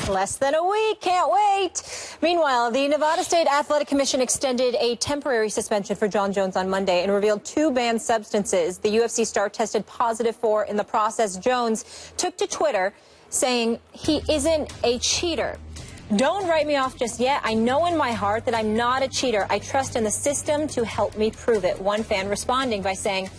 Less than a week. Can't wait. Meanwhile, the Nevada State Athletic Commission extended a temporary suspension for Jon Jones on Monday and revealed 2 banned substances the UFC star tested positive for in the process. Jones took to Twitter saying he isn't a cheater. Don't write me off just yet. I know in my heart that I'm not a cheater. I trust in the system to help me prove it. One fan responding by saying,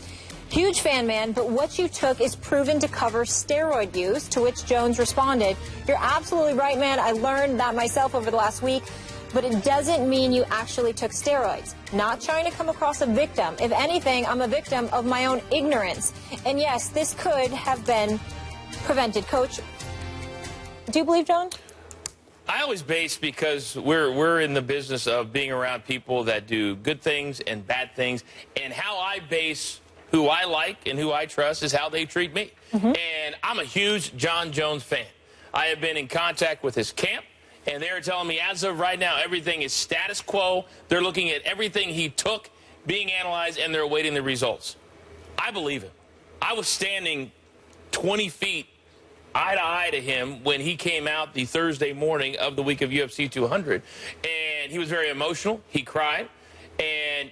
huge fan, man, but what you took is proven to cover steroid use, to which Jones responded, you're absolutely right, man. I learned that myself over the last week, but it doesn't mean you actually took steroids. Not trying to come across a victim. If anything, I'm a victim of my own ignorance. And yes, this could have been prevented. Coach, do you believe Jon? I always base because we're in the business of being around people that do good things and bad things, and how I base who I like and who I trust is how they treat me. And I'm a huge Jon Jones fan. I have been in contact with his camp, and they're telling me as of right now everything is status quo. They're looking at everything he took being analyzed, and they're awaiting the results. I believe him. I was standing 20 feet eye to eye to him when he came out the Thursday morning of the week of UFC 200, and he was very emotional. He cried, and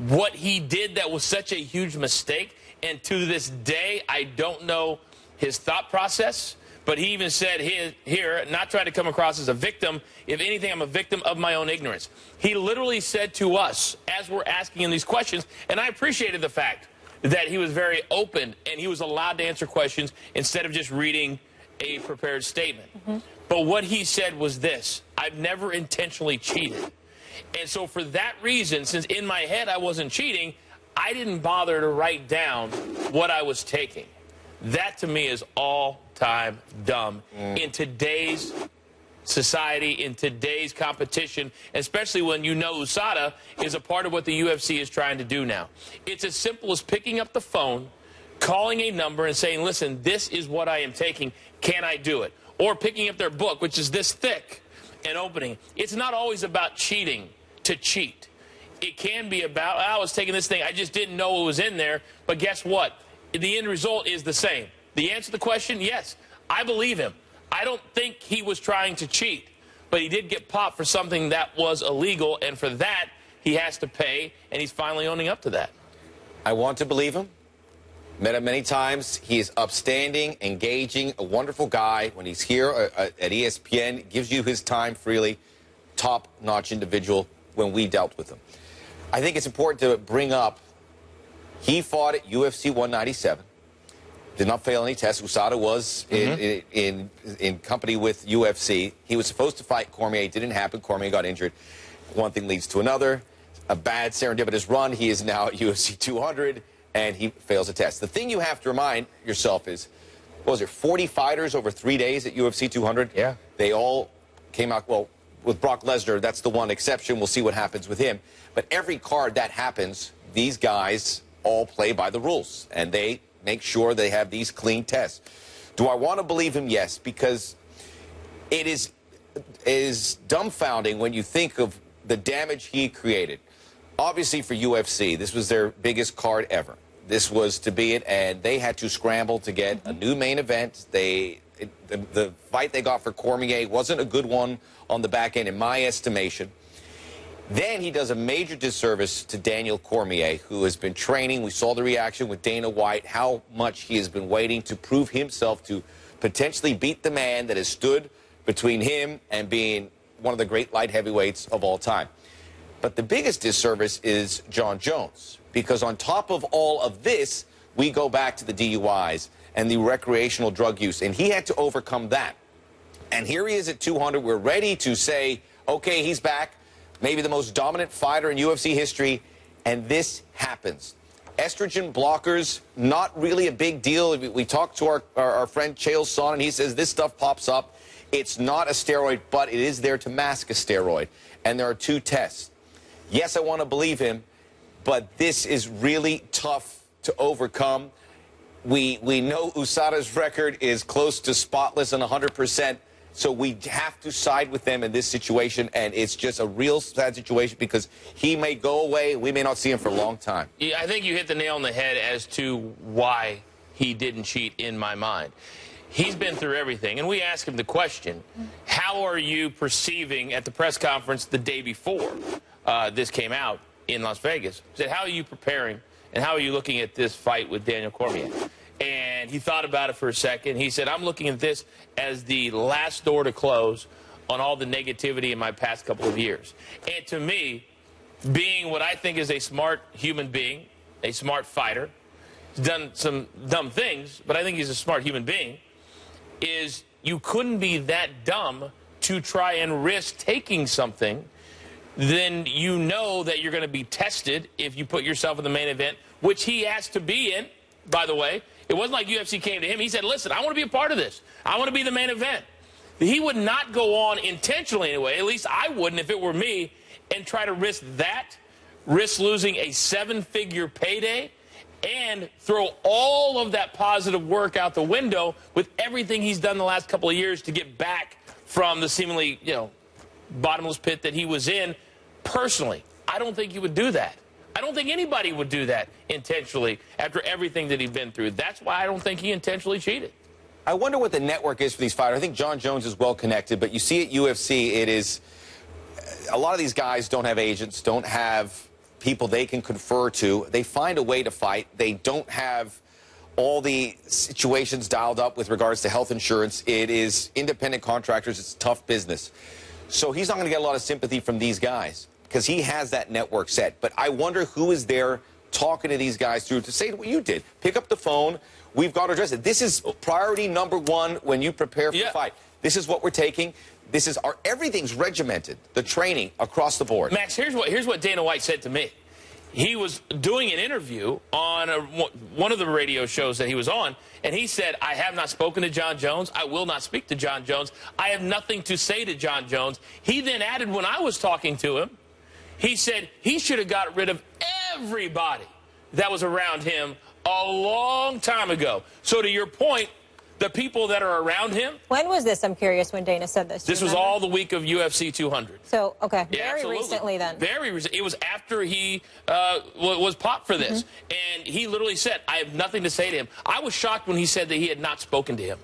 what he did that was such a huge mistake, and to this day I don't know his thought process, but he even said here, not trying to come across as a victim, if anything I'm a victim of my own ignorance. He literally said to us as we're asking him these questions, and I appreciated the fact that he was very open and he was allowed to answer questions instead of just reading a prepared statement. But what he said was this: I've never intentionally cheated. And so for that reason, since in my head I wasn't cheating, I didn't bother to write down what I was taking. That to me is all-time dumb in today's society, in today's competition, especially when you know USADA is a part of what the UFC is trying to do now. It's as simple as picking up the phone, calling a number and saying, listen, this is what I am taking. Can I do it? Or picking up their book, which is this thick, and opening. It's not always about cheating to cheat. It can be about, I was taking this thing, I just didn't know it was in there, but guess what? The end result is the same. The answer to the question, yes, I believe him. I don't think he was trying to cheat, but he did get popped for something that was illegal, and for that, he has to pay, and he's finally owning up to that. I want to believe him. Met him many times. He is upstanding, engaging, a wonderful guy. When he's here at ESPN, gives you his time freely. Top-notch individual when we dealt with him. I think it's important to bring up, he fought at UFC 197. Did not fail any tests. USADA was in company with UFC. He was supposed to fight Cormier. It didn't happen. Cormier got injured. One thing leads to another. A bad serendipitous run. He is now at UFC 200, and he fails a test. The thing you have to remind yourself is, what was it, 40 fighters over 3 days at UFC 200? Yeah. They all came out, well, with Brock Lesnar, that's the one exception. We'll see what happens with him. But every card that happens, these guys all play by the rules, and they make sure they have these clean tests. Do I want to believe him? Yes, because it is dumbfounding when you think of the damage he created. Obviously for UFC, this was their biggest card ever. This was to be it, and they had to scramble to get a new main event. The fight they got for Cormier wasn't a good one on the back end, in my estimation. Then he does a major disservice to Daniel Cormier, who has been training. We saw the reaction with Dana White, how much he has been waiting to prove himself to potentially beat the man that has stood between him and being one of the great light heavyweights of all time. But the biggest disservice is Jon Jones, because on top of all of this, we go back to the DUIs and the recreational drug use, and he had to overcome that. And here he is at 200. We're ready to say, okay, he's back. Maybe the most dominant fighter in UFC history, and this happens. Estrogen blockers, not really a big deal. We talked to our friend Chael Sonnen, and he says this stuff pops up. It's not a steroid, but it is there to mask a steroid. And there are 2 tests. Yes, I want to believe him, but this is really tough to overcome. We know USADA's record is close to spotless and 100%. So we have to side with them in this situation, and it's just a real sad situation because he may go away. We may not see him for a long time. Yeah, I think you hit the nail on the head as to why he didn't cheat in my mind. he's been through everything. And we asked him the question, how are you perceiving at the press conference the day before this came out in Las Vegas? He said, how are you preparing and how are you looking at this fight with Daniel Cormier? And he thought about it for a second. He said, I'm looking at this as the last door to close on all the negativity in my past couple of years. And to me, being what I think is a smart human being, a smart fighter, he's done some dumb things, but I think he's a smart human being, is you couldn't be that dumb to try and risk taking something. Then you know that you're going to be tested if you put yourself in the main event, which he asked to be in, by the way. It wasn't like UFC came to him. He said, listen, I want to be a part of this. I want to be the main event. He would not go on intentionally anyway, at least I wouldn't if it were me, and try to risk that, risk losing a 7-figure payday, and throw all of that positive work out the window with everything he's done the last couple of years to get back from the seemingly, bottomless pit that he was in. Personally, I don't think he would do that. I don't think anybody would do that intentionally after everything that he'd been through. That's why I don't think he intentionally cheated. I wonder what the network is for these fighters. I think Jon Jones is well connected, but you see at UFC, it is a lot of these guys don't have agents, don't have people they can confer to. They find a way to fight. They don't have all the situations dialed up with regards to health insurance. It is independent contractors. It's tough business. So he's not going to get a lot of sympathy from these guys because he has that network set. But I wonder who is there talking to these guys through to say what you did. Pick up the phone. We've got to address it. This is priority number one when you prepare for the fight. This is what we're taking. This is everything's regimented, the training across the board. Max, here's what Dana White said to me. He was doing an interview on one of the radio shows that he was on, and he said, I have not spoken to Jon Jones. I will not speak to Jon Jones. I have nothing to say to Jon Jones. He then added, when I was talking to him, he said he should have got rid of everybody that was around him a long time ago. So to your point, the people that are around him. When was this? I'm curious when Dana said this. This was all the week of UFC 200. So, okay. Yeah, very recently then. Very recently. It was after he was popped for this. And he literally said, I have nothing to say to him. I was shocked when he said that he had not spoken to him.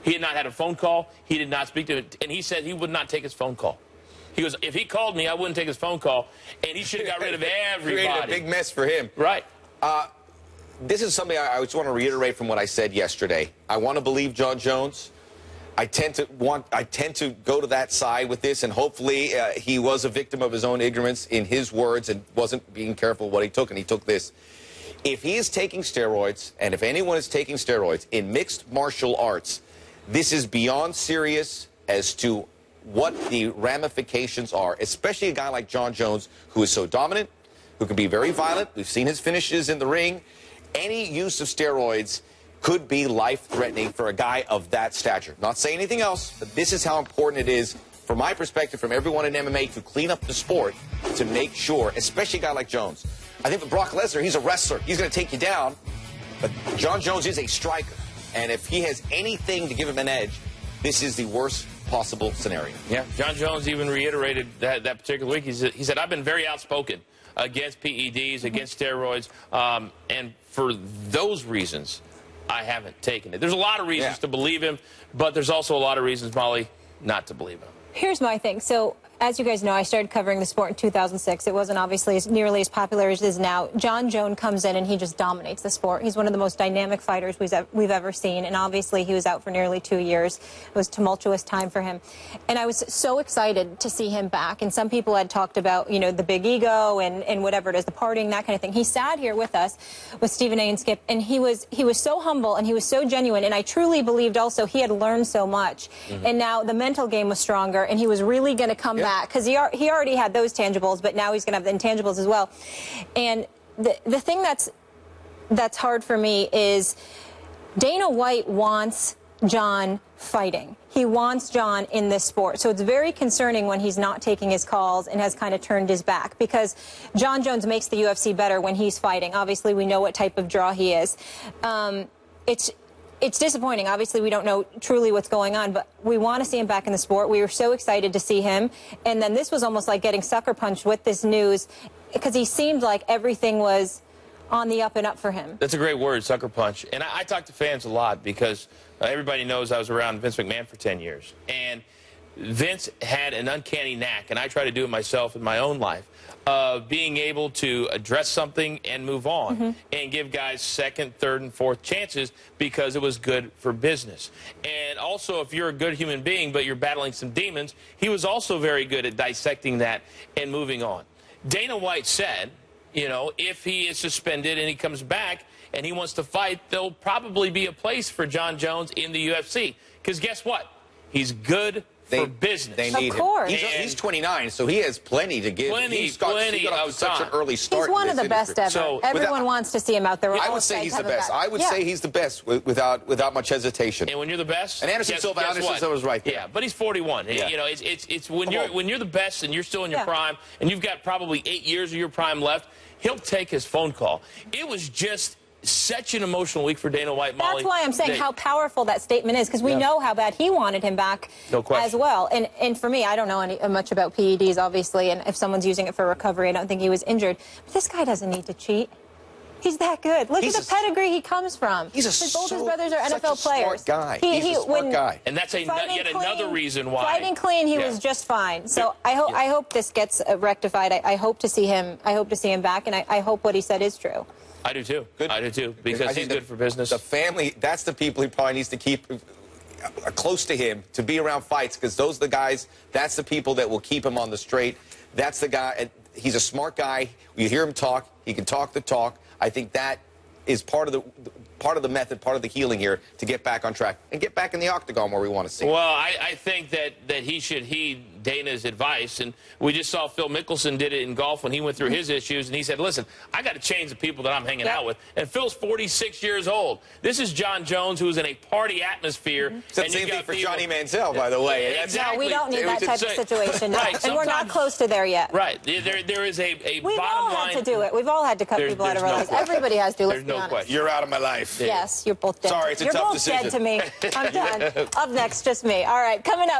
He had not had a phone call. He did not speak to him. And he said he would not take his phone call. He goes, if he called me, I wouldn't take his phone call. And he should have got rid of everybody. Created a big mess for him. Right. This is something I just want to reiterate from what I said yesterday. I want to believe Jon Jones. I tend to go to that side with this, and hopefully he was a victim of his own ignorance in his words and wasn't being careful what he took, and he took this. If he is taking steroids, and if anyone is taking steroids in mixed martial arts, this is beyond serious as to what the ramifications are, especially a guy like Jon Jones, who is so dominant, who can be very violent. We've seen his finishes in the ring. Any use of steroids could be life-threatening for a guy of that stature. Not saying anything else, but this is how important it is, from my perspective, from everyone in MMA, to clean up the sport, to make sure, especially a guy like Jones. I think with Brock Lesnar, he's a wrestler. He's going to take you down. But Jon Jones is a striker. And if he has anything to give him an edge, this is the worst possible scenario. Yeah, Jon Jones even reiterated that particular week. He said, I've been very outspoken against PEDs, against steroids, and for those reasons, I haven't taken it. There's a lot of reasons to believe him, but there's also a lot of reasons, Molly, not to believe him. Here's my thing. So, as you guys know, I started covering the sport in 2006. It wasn't obviously nearly as popular as it is now. Jon Jones comes in and he just dominates the sport. He's one of the most dynamic fighters we've ever seen. And obviously he was out for nearly 2 years. It was a tumultuous time for him. And I was so excited to see him back. And some people had talked about, the big ego and whatever it is, the partying, that kind of thing. He sat here with us, with Stephen A. and Skip, and he was so humble and he was so genuine. And I truly believed also he had learned so much. And now the mental game was stronger and he was really going to come back. Because he already had those tangibles, but now he's going to have the intangibles as well. And the thing that's hard for me is Dana White wants Jon fighting. He wants Jon in this sport. So it's very concerning when he's not taking his calls and has kind of turned his back, because Jon Jones makes the UFC better when he's fighting. Obviously, we know what type of draw he is. It's disappointing. Obviously, we don't know truly what's going on, but we want to see him back in the sport. We were so excited to see him. And then this was almost like getting sucker punched with this news, because he seemed like everything was on the up and up for him. That's a great word, sucker punch. And I talk to fans a lot because everybody knows I was around Vince McMahon for 10 years. And Vince had an uncanny knack, and I try to do it myself in my own life, of being able to address something and move on and give guys second, third, and fourth chances because it was good for business. And also, if you're a good human being but you're battling some demons, he was also very good at dissecting that and moving on. Dana White said, you know, if he is suspended and he comes back and he wants to fight, there'll probably be a place for Jon Jones in the UFC. Because guess what? He's good for business. They need of course. him. He's 29, so he has plenty to give. Plenty He got off to such an early start. He's one of the best ever. So, everyone wants to see him out there. I would say he's the best. I would say he's the best without much hesitation. And when you're the best, and Anderson Silva was right there. Yeah, but he's 41. Yeah. You know, it's when you're the best and you're still in your prime, and you've got probably 8 years of your prime left. He'll take his phone call. It was just such an emotional week for Dana White, Molly. That's why I'm saying how powerful that statement is, because we know how bad he wanted him back as well. And for me, I don't know much about PEDs, obviously, and if someone's using it for recovery, I don't think he was injured. But this guy doesn't need to cheat. He's that good. Look at the pedigree he comes from. Both his brothers are NFL players. Smart guy. He's a smart guy. And that's yet another reason why. Fighting clean, he was just fine. So I hope this gets rectified. I hope to see him. I hope to see him back, and I hope what he said is true. I do too. I do too, because he's good for business. The family, that's the people he probably needs to keep close to him to be around fights, because those are the guys, that's the people that will keep him on the straight. That's the guy. He's a smart guy. You hear him talk. He can talk the talk. I think that is part of the method, part of the healing here to get back on track and get back in the octagon where we want to see. Well, I think that he should heed Dana's advice, and we just saw Phil Mickelson did it in golf when he went through his issues, and he said, listen, I got to change the people that I'm hanging out with. And Phil's 46 years old. This is Jon Jones, who is in a party atmosphere. It's the same thing for Johnny Manziel, by the way. Exactly. No, we don't need that type of situation now. Right, and we're not close to there yet. Right. There is a bottom line. We've all had to do it. We've all had to cut people out of our lives. Everybody has to, let's be honest. Question. You're out of my life. Yes, you're both dead. Sorry, it's a tough decision. You're both dead to me. I'm done. Up next, just me. All right, coming up.